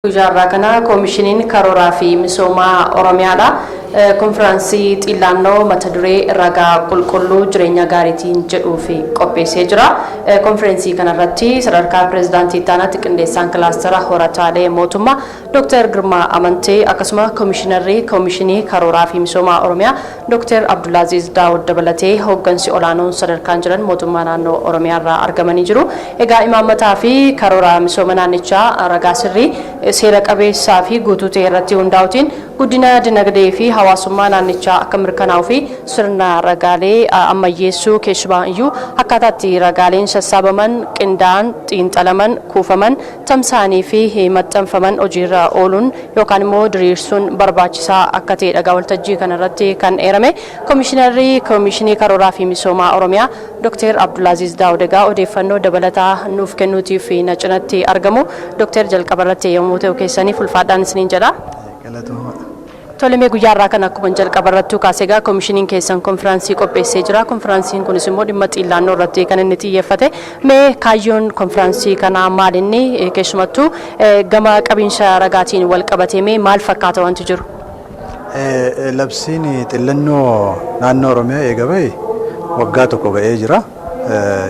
Gujaarraa kana koomishiniin karooraa fi misoomaa Oromiyaadha. Konfiraansii xillaannoo mata duree ragaa qulqulluu jireenya gaariitiin jedhuu fi qopheessee jira. Konfiraansii kanarratti sadarkaa pireezidaantii taanaatti qindeessaan kilaastara horataalee mootummaa Dr. Girmaa Amantee akkasuma koomishinarri koomishinii karooraa fi misoomaa Oromiyaa Dr. Abdulaaziz Daawud dabalatee hooggansi olaanoon sadarkaan jiran mootummaa naannoo Oromiyaarraa argamanii jiru. Egaa imaammataa fi karooraa misooma naannichaa ragaa sirrii seera qabeessaa fi guutuu ta'e irratti hundaa'uutiin guddina dinagdee fi hawaasummaa naannichaa akka mirkanaa'uu fi sirna ragaalee ammayyeessuu keessumaa iyyuu akkaataatti ragaaleen sassaabaman qindaa'an xiinxalaman kuufaman tamsaanii fi maxxanfaman hojiirra ooluun yookaan immoo diriirsuun barbaachisaa akka ta'edha. Waltajjii kanarratti kan eerame koomishinarri koomishinii karooraa fi misoomaa Oromiyaa Dr. Abdulaaziz Daawud egaa odeeffannoo dabalataa nuuf kennuutiif na cinatti argamu. Dr. jalqabarratti yommuu ta'u keessaniif ulfaadhaan isiniin jedha. Tolemee guyyaarraa kan akkuma jalqabarrattuu kaasegaa koomishiniin keessan konfiraansii qopheessee jira. Konfiraansiin kunis immoo dhimma xillaannoo irratti kan inni xiyyeeffate. Mee kaayyoon konfiraansii kanaa maal inni keessumattuu gama qabiinsa ragaatiin wal qabatee mee maal fakkaata wanti jiru? Labsiin xillannoo naannoo Oromiyaa eegame waggaa tokko ga'ee jira.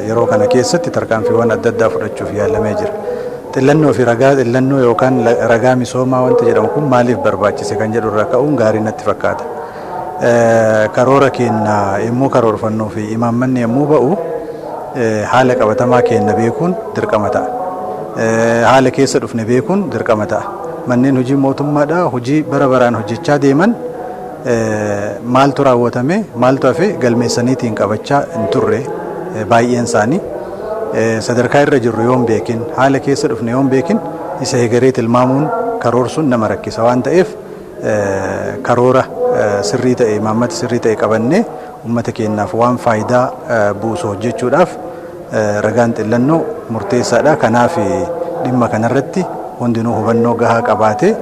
Yeroo kana keessatti tarkaanfiiwwan adda addaa fudhachuuf yaalamee jira. Xillannoo fi ragaa xillannoo yookaan ragaa misoomaa wanta jedhamu kun maaliif barbaachise kan jedhu irraa ka'uun gaarii natti fakkaata. Karoora keenya yommuu karoorfannuu fi imaammanni yommuu ba'u haala qabatamaa keenya beekuun dirqama ta'a. Haala keessa dhufne beekuun dirqama ta'a. Manneen hojii mootummaadhaa hojii bara baraan hojjechaa deeman maaltu raawwatame maaltu hafe galmeessaniitiin qabachaa hin turre baay'een isaanii. Sadarkaa irra jirru yoon beekin haala keessa dhufne yoon beekin isa egeree tilmaamuun karoorsuun nama rakkisa waan ta'eef karoora sirrii ta'e imaammata sirrii ta'e qabannee uummata keenyaaf waan faayidaa buusu hojjechuudhaaf ragaan xillannoo murteessaadha. Kanaaf dhimma kanarratti hundinuu hubannoo gahaa qabaatee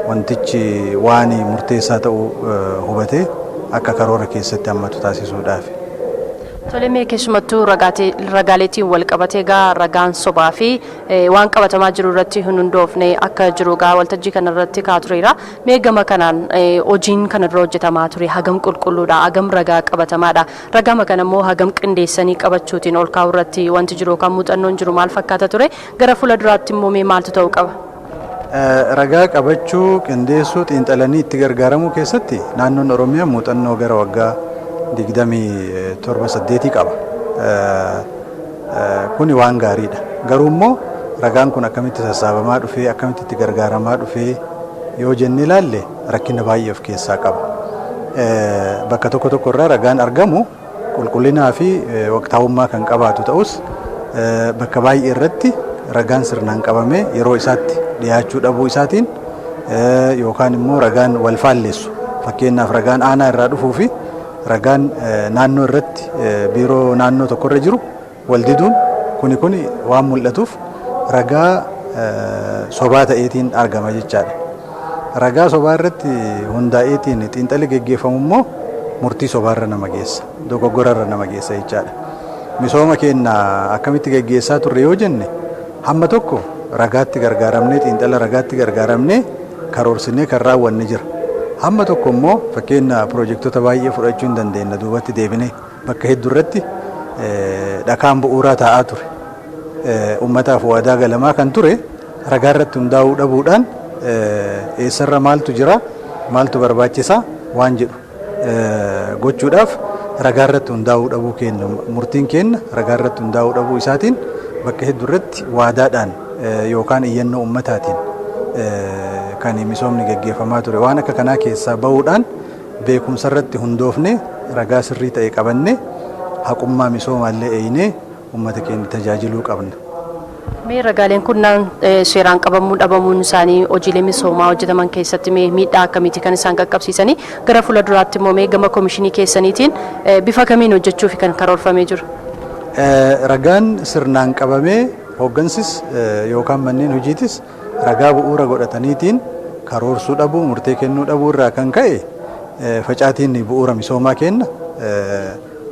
wantichi waan murteessaa ta'uu hubatee akka karoora keessatti hammatu taasisuudhaaf. Tolemee keessumattuu ragaaleetiin wal qabatee gaa ragaan sobaa fi waan qabatamaa jiru irratti hundoofne akka jiru gaa waltajjii kanarratti kaatureera. Mee gama kanaan hojiin kanarra hojjetamaa ture hagam qulqulluudha hagam ragaa qabatamaadha. Ragama kana immoo hagam qindeessanii qabachuutiin ol kaa'u irratti wanti jiru kan muuxannoon jiru maal fakkaata ture gara fuula duraatti immoo mee maaltu ta'uu qaba? Ragaa qabachuu qindeessuu xiinxalanii itti gargaaramuu keessatti naannoon Oromiyaa muuxannoo gara waggaa 27 qaba. Kuni waan gaariidha. Garuu immoo ragaan kun akkamitti sassaabamaa dhufee akkamitti itti gargaaramaa dhufee yoo jennee ilaalle rakkina baay'ee of keessaa qaba. Bakka tokko tokko irraa ragaan argamu qulqullinaa fi waqtaa'ummaa kan qabaatu ta'us bakka baay'ee irratti ragaan sirnaan qabamee yeroo isaatti dhiyaachuu dhabuu isaatiin yookaan immoo ragaan wal faalleessu. Fakkeenyaaf ragaan aanaa irraa dhufuu fi ragaan naannoo irratti biiroo naannoo tokko irra jiru wal diduun kuni waan mul'atuuf ragaa sobaa ta'eetiin argama jechaadha. Ragaa sobaa irratti hundaa'eetiin xiinxalli geggeeffamu immoo murtii sobaarra nama geessa, dogoggorarra nama geessa jechaadha. Misooma keenya akkamitti geggeessaa turre yoo jenne hamma tokko ragaatti gargaaramnee xiinxala ragaatti gargaaramnee karoorsinee kan raawwanne jira. Hamma tokko immoo fakkeenya piroojektota baay'ee fudhachuu hin dandeenya duubatti deebinee bakka hedduu irratti dhakaan bu'uuraa taa'aa ture. Uummataaf waadaa galamaa kan ture ragaa irratti hundaa'uu dhabuudhaan eessarra maaltu jira maaltu barbaachisaa waan jedhu gochuudhaaf ragaa irratti hundaa'uu dhabuu keenya murtiin keenya ragaa irratti hundaa'uu dhabuu isaatiin bakka hedduu irratti waadaadhaan yookaan iyyannoo uummataatiin kan misoomni geggeeffamaa ture waan akka kanaa keessaa bahuudhaan beekumsa irratti hundoofne ragaa sirrii ta'e qabanne haqummaa misoomaallee eeynee uummata keenya tajaajiluu qabna. Mee ragaaleen kunnaan seeraan qabamuu dhabamuun isaanii hojiilee misoomaa hojjetaman keessatti mee miidhaa akkamiiti kan isaan qaqqabsiisanii gara fuula duraatti immoo mee gama koomishinii keessaniitiin bifa kamiin hojjechuuf kan karoorfamee jiru? Ragaan sirnaan qabamee hooggansis yookaan manneen hojiitis ragaa bu'uura godhataniitiin karoorsuu dhabuu murtee kennuu dhabuu irraa kan ka'e facaatiin bu'uura misoomaa kenna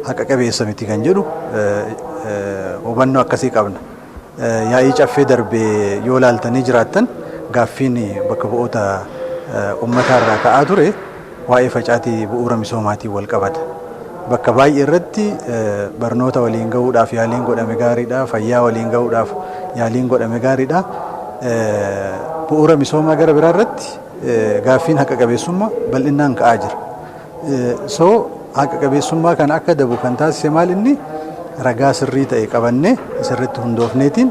haqa qabeessa miti kan jedhu hubannoo akkasii qabna. Yaa'ii caffee darbee yoo laaltanii jiraattan gaaffiin bakka bu'oota uummataa irraa ka'aa ture waa'ee facaatii bu'uura misoomaatiin wal qabata. Bakka baay'ee irratti barnoota waliin gahuudhaaf yaaliin godhame gaariidha. Fayyaa waliin gahuudhaaf yaaliin godhame gaariidha. Bu'uura misoomaa gara biraa irratti gaaffiin haqa qabeessummaa bal'inaan ka'aa jira. So haqa qabeessummaa kan akka dabu kan taasise maal inni ragaa sirrii ta'e qabannee sirriitti hundoofneetiin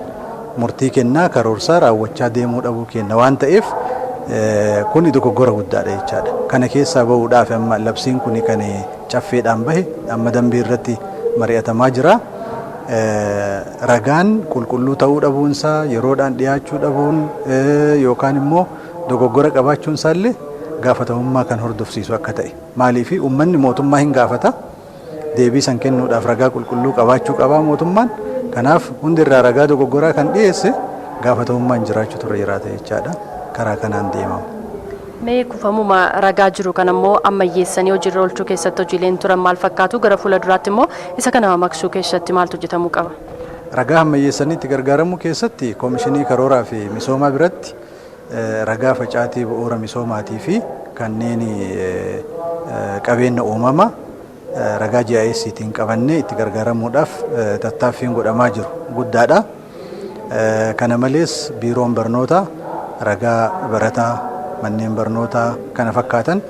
murtii kennaa karoorsaa raawwachaa deemuu dhabuu kenna waan ta'eef kun dogoggora guddaadha jechaadha. Kana keessaa bahuudhaaf amma labsiin kun kan caffeedhaan bahe amma dambii irratti mari'atamaa jira. Ragaan qulqulluu ta'uu dhabuunsaa yeroodhaan dhiyaachuu dhabuun yookaan immoo dogoggora qabaachuun isaallee gaafatamummaa kan hordofsiisu akka ta'e. Maaliif uummanni mootummaa hin gaafata deebii san kennuudhaaf ragaa qulqulluu qabaachuu qabaa mootummaan. Kanaaf hundi irraa ragaa dogoggoraa kan dhiyeesse gaafatamummaan jiraachuu turre jiraata jechaadha. Karaa kanaan deemama. Mee kufamuma ragaa jiru kan ammoo ammayyeessanii hojiirra oolchuu keessatti hojiileen turan maal fakkaatu gara fuula duraatti immoo isa kana maqsuu keessatti maaltu hojjetamuu qaba? Ragaa ammayyeessanii itti gargaaramuu keessatti Koomishinii Karooraa fi Misoomaa biratti ragaa facaatii bu'uura misoomaatii fi kanneen qabeenya uumamaa ragaa GIStiin qabannee itti gargaaramuudhaaf tattaaffiin godhamaa jiru guddaadha. Kana malees biiroon barnootaa ragaa barataa manneen barnootaa kana fakkaatan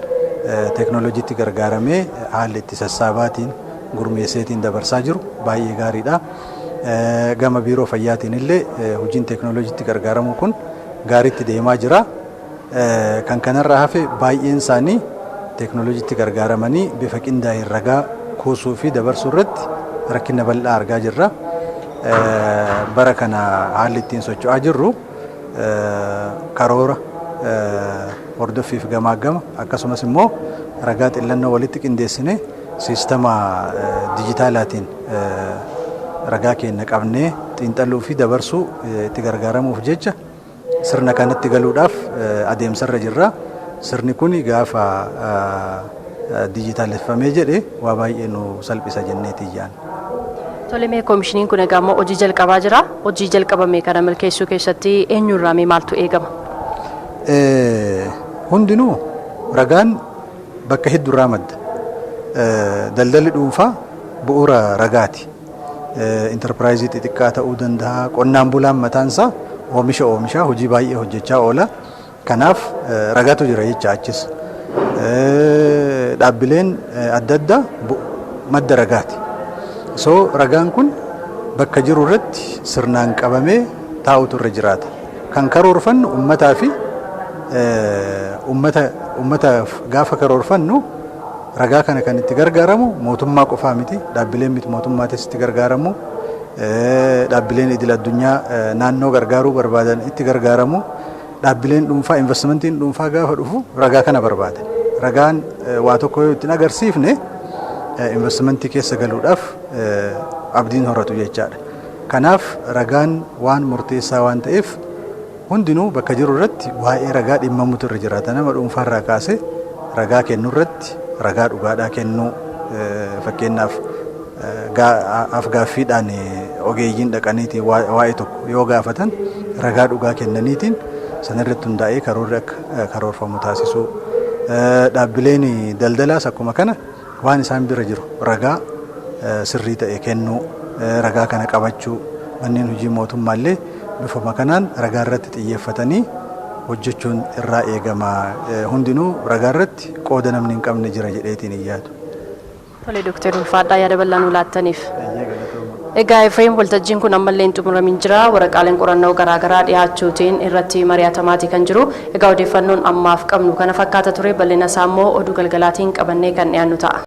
teeknooloojiitti gargaaramee haalli itti sassaabaatiin gurmeesseetiin dabarsaa jiru baay'ee gaariidha. Gama biiroo fayyaatiin illee hojiin teeknooloojiitti gargaaramu kun gaariitti deemaa jira. Kan kanarraa hafe baay'een isaanii teeknooloojiitti gargaaramanii bifa qindaa'een ragaa kuusuu fi dabarsuu irratti rakkina bal'aa argaa jirra. Bara kana haalli ittiin socho'aa jirru karoora hordoffiif gamaagama akkasumas immoo ragaa xillannoo walitti qindeessine siistama dijitaalaatiin ragaa keenya qabnee xiinxalluu fi dabarsuu itti gargaaramuuf jecha sirna kanatti galuudhaaf adeemsarra jirra. Sirni kun gaafa dijitaaleffamee jedhe waa baay'ee nu salphisa jenneeti ijaan. Tole mee koomishiniin kun egaa immoo hojii jalqabaa jira. Hojii jalqabame kana milkeessuu keessatti eenyurraa mee maaltu eegama? Hundinuu ragaan bakka hedduurraa madda. Daldalli dhuunfaa bu'uura ragaati. Intarpiraayizii xixiqqaa ta'uu danda'a. Qonnaan bulaan mataansaa oomisha hojii baay'ee hojjechaa oola. Kanaaf ragaatu jira jecha achis. Dhaabbileen adda addaa madda ragaati. So ragaan kun bakka jiru irratti sirnaan qabamee taa'utu irra jiraata. Kan karoorfannu uummataa fi uummataaf gaafa karoorfannu ragaa kana kan itti gargaaramu mootummaa qofaa miti. Dhaabbileen miti mootummaatis itti gargaaramu. Dhaabbileen idil addunyaa naannoo gargaaruu barbaadan itti gargaaramu. Dhaabbileen dhuunfaa investimentiin dhuunfaa gaafa dhufu ragaa kana barbaada. Ragaan waa tokko yoo ittiin agarsiifne investimentii keessa galuudhaaf abdiin horatu jechaadha. Kanaaf ragaan waan murteessaa waan ta'eef hundinuu bakka jiru irratti waa'ee ragaa dhimmamutu irra jiraata. Nama dhuunfaarraa kaasee ragaa kennuu irratti ragaa dhugaadhaa kennuu fakkeenyaaf afgaaffiidhaan ogeeyyiin dhaqaniitiin waa'ee tokko yoo gaafatan ragaa dhugaa kennaniitiin sanirratti hundaa'ee karoorri akka karoorfamu taasisuu. Dhaabbileen daldalaas akkuma kana waan isaan bira jiru ragaa sirrii ta'e kennuu, ragaa kana qabachuu, manneen hojii mootummaallee bifuma kanaan ragaa irratti xiyyeeffatanii hojjechuun irraa eegama. Hundinuu ragaa irratti qooda namni hin qabne jira jedheetiin hin yaadu. Tole Dooktar Ulfaadhaa yaada bal'aa nuu laattaniif. Egaa Efreem waltajjiin kun ammallee hin xumuramin jira. Waraqaaleen qorannoo garaagaraa dhiyaachuutiin irratti mari'atamaati kan jiru. Egaa odeeffannoon ammaaf qabnu kana fakkaata ture. Bal'ina isaa immoo oduu galgalaatiin qabannee kan dhiyaannu ta'a.